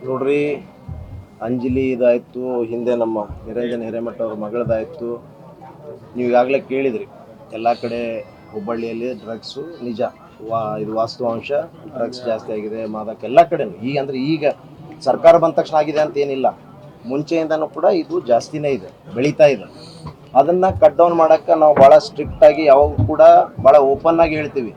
ನೋಡ್ರಿ, ಅಂಜಲಿ ಇದಾಯ್ತು, ಹಿಂದೆ ನಮ್ಮ ನಿರಂಜನ ಹಿರೇಮಠ ಅವ್ರ ಮಗಳದಾಯ್ತು. ನೀವು ಈಗಾಗಲೇ ಕೇಳಿದ್ರಿ, ಎಲ್ಲ ಕಡೆ ಹುಬ್ಬಳ್ಳಿಯಲ್ಲಿ ಡ್ರಗ್ಸು ನಿಜ, ಇದು ವಾಸ್ತವಾಂಶ. ಡ್ರಗ್ಸ್ ಜಾಸ್ತಿ ಆಗಿದೆ, ಮಾದಕ ಎಲ್ಲ ಕಡೆನೂ. ಈಗ ಸರ್ಕಾರ ಬಂದ ತಕ್ಷಣ ಆಗಿದೆ ಅಂತ ಏನಿಲ್ಲ, ಮುಂಚೆಯಿಂದನೂ ಕೂಡ ಇದು ಜಾಸ್ತಿನೇ ಇದೆ, ಬೆಳೀತಾ ಇದೆ. ಅದನ್ನು ಕಟ್ ಡೌನ್ ಮಾಡೋಕ್ಕೆ ನಾವು ಭಾಳ ಸ್ಟ್ರಿಕ್ಟಾಗಿ ಯಾವಾಗ ಕೂಡ ಭಾಳ ಓಪನ್ನಾಗಿ ಹೇಳ್ತೀವಿ,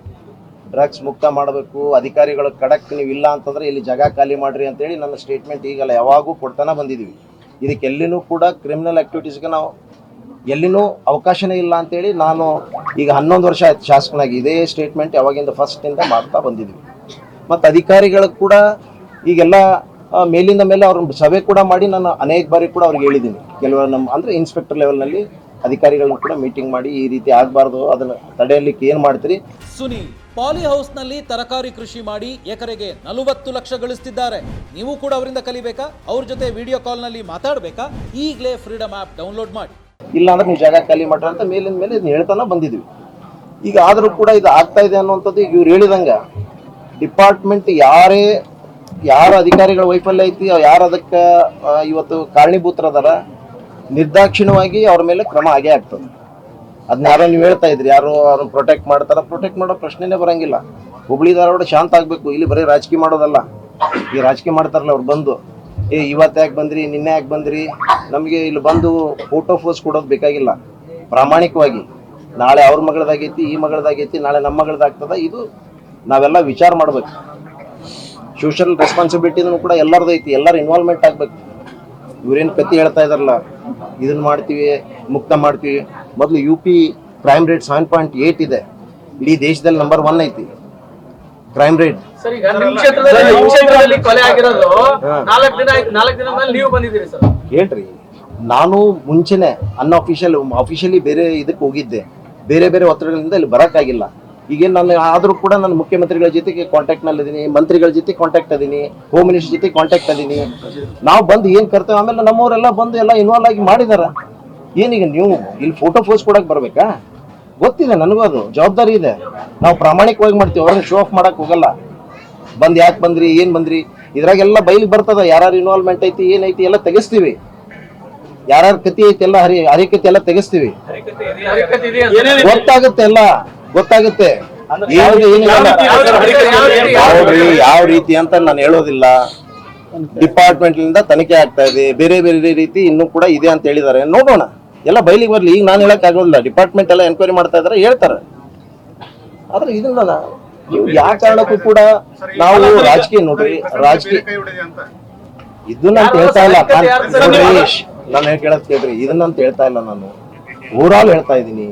ಡ್ರಗ್ಸ್ ಮುಕ್ತ ಮಾಡಬೇಕು, ಅಧಿಕಾರಿಗಳು ಖಡಕ್ ನೀವು ಇಲ್ಲ ಅಂತಂದರೆ ಇಲ್ಲಿ ಜಾಗ ಖಾಲಿ ಮಾಡಿರಿ ಅಂತೇಳಿ ನನ್ನ ಸ್ಟೇಟ್ಮೆಂಟ್ ಈಗಲ್ಲ ಯಾವಾಗೂ ಕೊಡ್ತಾನೆ ಬಂದಿದ್ದೀವಿ. ಇದಕ್ಕೆ ಎಲ್ಲಿನೂ ಕೂಡ ಕ್ರಿಮಿನಲ್ ಆ್ಯಕ್ಟಿವಿಟೀಸ್ಗೆ ನಾವು ಎಲ್ಲಿನೂ ಅವಕಾಶನೇ ಇಲ್ಲ ಅಂತೇಳಿ ನಾನು ಈಗ 11 ವರ್ಷ ಆಯ್ತು ಶಾಸಕನಾಗಿ ಇದೇ ಸ್ಟೇಟ್ಮೆಂಟ್ ಯಾವಾಗಿಂದ ಫಸ್ಟಿಂದ ಮಾಡ್ತಾ ಬಂದಿದ್ವಿ. ಮತ್ತು ಅಧಿಕಾರಿಗಳು ಕೂಡ ಈಗೆಲ್ಲ ಮೇಲಿಂದ ಮೇಲೆ ಅವ್ರ ಸಭೆ ಕೂಡ ಮಾಡಿ ನಾನು ಅನೇಕ ಬಾರಿ ಕೂಡ ಅವ್ರಿಗೆ ಹೇಳಿದ್ದೀನಿ. ಕೆಲವರು ನಮ್ಮ ಅಂದರೆ ಇನ್ಸ್ಪೆಕ್ಟರ್ ಲೆವೆಲ್ನಲ್ಲಿ ಅಧಿಕಾರಿಗಳನ್ನ ಕೂಡ ಮೀಟಿಂಗ್ ಮಾಡಿ ಈ ರೀತಿ ಆಗಬಾರ್ದು, ಅದನ್ನು ತಡೆಯಲಿಕ್ಕೆ ಏನು ಮಾಡ್ತೀರಿ. ಸುನೀಲ್ ಪಾಲಿ ಹೌಸ್ನಲ್ಲಿ ತರಕಾರಿ ಕೃಷಿ ಮಾಡಿ ಎಕರೆಗೆ 40 ಲಕ್ಷ ಗಳಿಸ್ತಿದ್ದಾರೆ. ನೀವು ಕೂಡ ಅವರಿಂದ ಕಲಿಬೇಕಾ? ಅವ್ರ ಜೊತೆ ವಿಡಿಯೋ ಕಾಲ್ನಲ್ಲಿ ಮಾತಾಡಬೇಕಾ? ಈಗಲೇ ಫ್ರೀಡಮ್ ಆ್ಯಪ್ ಡೌನ್ಲೋಡ್ ಮಾಡಿ. ಇಲ್ಲ ಅಂದ್ರೆ ನೀವು ಜಾಗ ಖಾಲಿ ಮಾಡ್ರಿ ಅಂತ ಮೇಲಿಂದ ಮೇಲೆ ಇದನ್ನ ಹೇಳ್ತಾನೆ ಬಂದಿದ್ವಿ. ಈಗ ಆದರೂ ಕೂಡ ಇದು ಆಗ್ತಾ ಇದೆ ಅನ್ನುವಂಥದ್ದು ಈಗ ಇವ್ರು ಹೇಳಿದಂಗೆ ಡಿಪಾರ್ಟ್ಮೆಂಟ್ ಯಾರ ಅಧಿಕಾರಿಗಳ ವೈಫಲ್ಯ ಐತಿ, ಯಾರು ಅದಕ್ಕೆ ಇವತ್ತು ಕಾರಣೀಭೂತರದಾರ, ನಿರ್ದಾಕ್ಷಿಣ್ಯವಾಗಿ ಅವ್ರ ಮೇಲೆ ಕ್ರಮ ಆಗೇ ಆಗ್ತದೆ. ಅದನ್ನ ಯಾರೋ ನೀವು ಹೇಳ್ತಾ ಇದ್ರಿ, ಯಾರು ಅವ್ರನ್ನ ಪ್ರೊಟೆಕ್ಟ್ ಮಾಡ್ತಾರ, ಪ್ರೊಟೆಕ್ಟ್ ಮಾಡೋ ಪ್ರಶ್ನೆನೇ ಬರಂಗಿಲ್ಲ. ಹುಬ್ಳಿ ಧಾರವಾಡ ಶಾಂತ ಆಗಬೇಕು, ಇಲ್ಲಿ ಬರೀ ರಾಜಕೀಯ ಮಾಡೋದಲ್ಲ. ಈ ರಾಜಕೀಯ ಮಾಡ್ತಾರಲ್ಲ ಅವ್ರು ಬಂದು ಇವತ್ತು ಯಾಕೆ ಬಂದ್ರಿ, ನಿನ್ನೆ ಯಾಕೆ ಬಂದ್ರಿ, ನಮಗೆ ಇಲ್ಲಿ ಬಂದು ಫೋಟೋ ಫೋಸ್ ಕೊಡೋದು ಬೇಕಾಗಿಲ್ಲ. ಪ್ರಾಮಾಣಿಕವಾಗಿ ನಾಳೆ ಅವ್ರ ಮಗಳದಾಗೈತಿ, ಈ ಮಗಳದಾಗೈತಿ, ನಾಳೆ ನಮ್ಮ ಮಗಳದಾಗ್ತದ, ಇದು ನಾವೆಲ್ಲ ವಿಚಾರ ಮಾಡ್ಬೇಕು. ಸೋಷಿಯಲ್ ರೆಸ್ಪಾನ್ಸಿಬಿಲಿಟಿನೂ ಕೂಡ ಎಲ್ಲರದ್ದು ಐತಿ, ಎಲ್ಲರೂ ಇನ್ವಾಲ್ವ್ಮೆಂಟ್ ಆಗಬೇಕು. ಇವ್ರೇನು ಕತ್ತಿ ಹೇಳ್ತಾ ಇದಾರಲ್ಲ, ಇದನ್ನು ಮಾಡ್ತೀವಿ, ಮುಕ್ತ ಮಾಡ್ತೀವಿ. ಮೊದಲು UP ಕ್ರೈಮ್ ರೇಟ್ 7.8 ಇದೆ, ಇಡೀ ದೇಶದಲ್ಲಿ ನಂಬರ್ 1 ಐತಿ ಕ್ರೈಮ್ ರೇಟ್. ಹೇಳ್ರಿ, ನಾನು ಮುಂಚೆನೆ ಅಫಿಷಿಯಲಿ ಬೇರೆ ಇದಕ್ಕೆ ಹೋಗಿದ್ದೆ, ಬೇರೆ ಒತ್ತಡಗಳಿಂದ ಇಲ್ಲಿ ಬರೋಕ್ಕಾಗಿಲ್ಲ. ಈಗೇನು ನಾನು ಆದರೂ ಕೂಡ ನಾನು ಮುಖ್ಯಮಂತ್ರಿಗಳ ಜೊತೆಗೆ ಕಾಂಟ್ಯಾಕ್ಟ್ನಲ್ಲಿ ಇದ್ದೀನಿ, ಮಂತ್ರಿಗಳ ಜೊತೆ ಕಾಂಟ್ಯಾಕ್ಟ್ ಅದೀನಿ, ಹೋಮ್ ಮಿನಿಸ್ಟರ್ ಜೊತೆ ಕಾಂಟ್ಯಾಕ್ಟ್ ಅದೀನಿ. ನಾವು ಬಂದು ಏನು ಕರ್ತೇವೆ, ಆಮೇಲೆ ನಮ್ಮವರೆಲ್ಲ ಬಂದು ಎಲ್ಲ ಇನ್ವಾಲ್ವ್ ಆಗಿ ಮಾಡಿದಾರೆ. ಏನೀಗ ನೀವು ಇಲ್ಲಿ ಫೋಟೋ ಫೋಸ್ ಕೊಡಕ್ಕೆ ಬರಬೇಕಾ? ಗೊತ್ತಿದೆ ನನಗೂ, ಅದು ಜವಾಬ್ದಾರಿ ಇದೆ. ನಾವು ಪ್ರಾಮಾಣಿಕವಾಗಿ ಮಾಡ್ತೀವಿ, ಅವ್ರನ್ನ ಶೋ ಆಫ್ ಮಾಡಕ್ಕೆ ಹೋಗಲ್ಲ. ಬಂದು ಯಾಕೆ ಬಂದ್ರಿ, ಏನು ಬಂದ್ರಿ, ಇದ್ರಾಗೆಲ್ಲ ಬೈಲಿಗೆ ಬರ್ತದ. ಯಾರು ಇನ್ವಾಲ್ವ್ಮೆಂಟ್ ಐತಿ, ಏನೈತಿ ಎಲ್ಲ ತೆಗೆಸ್ತೀವಿ. ಯಾರ್ಯಾರ ಕತಿ ಐತಿ ಎಲ್ಲ ಹರಿಕತಿ ಎಲ್ಲ ತೆಗೆಸ್ತೀವಿ. ಗೊತ್ತಾಗುತ್ತೆ ಯಾವ ರೀತಿ ಅಂತ ನಾನು ಹೇಳೋದಿಲ್ಲ. ಡಿಪಾರ್ಟ್ಮೆಂಟ್ ಇಂದ ತನಿಖೆ ಆಗ್ತಾ ಇದೆ, ಬೇರೆ ರೀತಿ ಇನ್ನೂ ಕೂಡ ಇದೆ ಅಂತ ಹೇಳಿದ್ದಾರೆ. ನೋಡೋಣ, ಎಲ್ಲ ಬಯಲಿಗೆ ಬರ್ಲಿ. ಈಗ ನಾನು ಹೇಳಕ್ ಆಗೋದಿಲ್ಲ, ಡಿಪಾರ್ಟ್ಮೆಂಟ್ ಎಲ್ಲ ಎನ್ಕ್ವೈರಿ ಮಾಡ್ತಾ ಇದಾರೆ, ಹೇಳ್ತಾರೆ. ಆದ್ರೆ ಇದನ್ನ ನೀವು ಯಾವ ಕಾರಣಕ್ಕೂ ಕೂಡ ನಾವು ರಾಜಕೀಯ ನೋಡ್ರಿ, ರಾಜಕೀಯ ಇದನ್ನಂತ ಹೇಳ್ತಾ ಇಲ್ಲ. ನಾನು ಕೇಳಕ್ ಕೇಳ್ರಿ, ಇದನ್ನಂತ ಹೇಳ್ತಾ ಇಲ್ಲ, ನಾನು ಓವರಾಲ್ ಹೇಳ್ತಾ ಇದ್ದೀನಿ.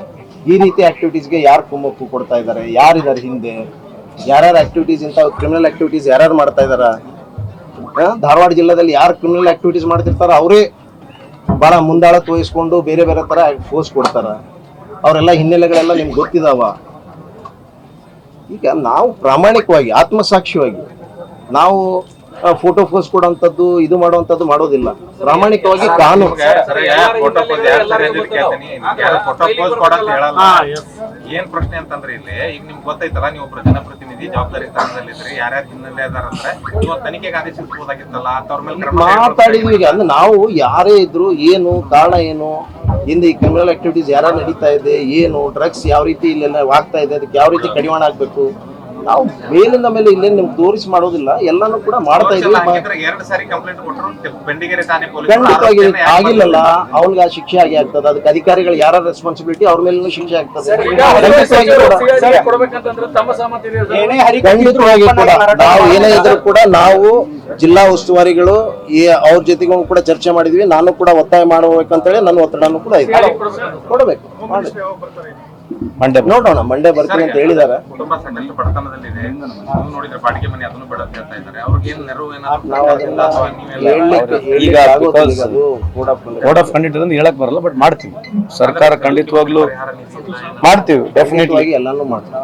ಈ ರೀತಿ ಆಕ್ಟಿವಿಟೀಸ್ಗೆ ಯಾರು ಕುಮ್ಮಕ್ಕು ಕೊಡ್ತಾ ಇದ್ದಾರೆ, ಯಾರಿದ್ದಾರೆ ಹಿಂದೆ, ಯಾರ್ಯಾರು ಆಕ್ಟಿವಿಟೀಸ್, ಇಂಥ ಕ್ರಿಮಿನಲ್ ಆಕ್ಟಿವಿಟೀಸ್ ಯಾರ್ಯಾರು ಮಾಡ್ತಾ ಇದಾರ, ಧಾರವಾಡ ಜಿಲ್ಲೆದಲ್ಲಿ ಯಾರು ಕ್ರಿಮಿನಲ್ ಆಕ್ಟಿವಿಟೀಸ್ ಮಾಡ್ತಿರ್ತಾರ ಅವರೇ ಭಾಳ ಮುಂದಾಳ ತೋರಿಸ್ಕೊಂಡು ಬೇರೆ ಥರ ಫೋರ್ಸ್ ಕೊಡ್ತಾರ. ಅವರೆಲ್ಲ ಹಿನ್ನೆಲೆಗಳೆಲ್ಲ ನಿಮ್ಗೆ ಗೊತ್ತಿದಾವ. ಈಗ ನಾವು ಪ್ರಾಮಾಣಿಕವಾಗಿ ಆತ್ಮಸಾಕ್ಷಿಯಾಗಿ ನಾವು ಫೋಟೋ ಫೋಸ್ ಕೊಡುವಂಥದ್ದು, ಇದು ಮಾಡುವಂಥದ್ದು ಮಾಡೋದಿಲ್ಲ. ಪ್ರಾಮಾಣಿಕವಾಗಿ ಕಾನೂನು ಏನ್ ಪ್ರಶ್ನೆ ಅಂತಂದ್ರೆ, ಇಲ್ಲಿ ಈಗ ನಿಮ್ಗೆ ಗೊತ್ತೈತಲ್ಲ, ನೀವು ಒಬ್ಬರು ಜನಪ್ರತಿನಿಧಿ ಜವಾಬ್ದಾರಿ ಸ್ಥಾನದಲ್ಲಿದ್ರಿ, ಯಾರ್ಯಾರು ಹಿನ್ನೆಲೆ ಅದಾರಂದ್ರೆ ನೀವು ತನಿಖೆಗೆ ಆದೇಶಿಸಬಹುದಾಗಿತ್ತಲ್ಲ, ಅಂತವ್ರ ಮೇಲೆ ಮಾತಾಡಿದ್ವಿ. ಈಗ ಅಂದ್ರೆ ನಾವು ಯಾರೇ ಇದ್ರು ಏನು ಕಾರಣ, ಏನು ಹಿಂದೆ ಈ ಕ್ರಿಮಿನಲ್ ಆಕ್ಟಿವಿಟೀಸ್ ಯಾರು ನಡೀತಾ ಇದೆ, ಏನು ಡ್ರಗ್ಸ್ ಯಾವ ರೀತಿ ಇಲ್ಲೆಲ್ಲ ಆಗ್ತಾ ಇದೆ, ಅದಕ್ಕೆ ಯಾವ ರೀತಿ ಕಡಿವಾಣ ಆಗ್ಬೇಕು, ನಾವು ಮೇಲಿಂದ ಮೇಲೆ ಇಲ್ಲೇನು ನಿಮ್ಗೆ ತೋರಿಸಿ ಮಾಡೋದಿಲ್ಲ, ಎಲ್ಲಾನು ಕೂಡ ಮಾಡ್ತಾ ಇದೀವಿ. ಖಂಡಿತವಾಗಿ ಆಗಿಲ್ಲಲ್ಲ, ಅವ್ನಿಗೆ ಆ ಶಿಕ್ಷೆ ಆಗಿ ಆಗ್ತದೆ. ಅದಕ್ಕೆ ಅಧಿಕಾರಿಗಳು ಯಾರ ರೆಸ್ಪಾನ್ಸಿಬಿಲಿಟಿ, ಅವ್ರ ಮೇಲೂ ಶಿಕ್ಷೆ ಆಗ್ತದೆ. ಖಂಡಿತವಾಗಿ ಕೂಡ ನಾವು ಏನೇ ಇದ್ರು ಕೂಡ ನಾವು ಜಿಲ್ಲಾ ಉಸ್ತುವಾರಿಗಳು ಅವ್ರ ಜೊತೆಗೂ ಕೂಡ ಚರ್ಚೆ ಮಾಡಿದ್ವಿ. ನಾನು ಕೂಡ ಒತ್ತಾಯ ಮಾಡಬೇಕಂತೇಳಿ ನನ್ನ ಒತ್ತಡನೂ ಕೂಡ ಇದೆ, ಕೊಡಬೇಕು. ನೋಡೋಣ, ಮಂಡೇ ಬರ್ತೀನಿ ಅಂತ ಹೇಳಿದಾರೆ. ಕೋಡ್ ಆಫ್ ಕಂಡಕ್ಟ್ ಹೇಳಕ್ ಬರಲ್ಲ, ಬಟ್ ಮಾಡ್ತೀವಿ. ಸರ್ಕಾರ ಖಂಡಿತವಾಗ್ಲೂ ಮಾಡ್ತೀವಿ, ಡೆಫಿನೆಟ್ಲಿ ಎಲ್ಲಾನು ಮಾಡ್ತೀವಿ.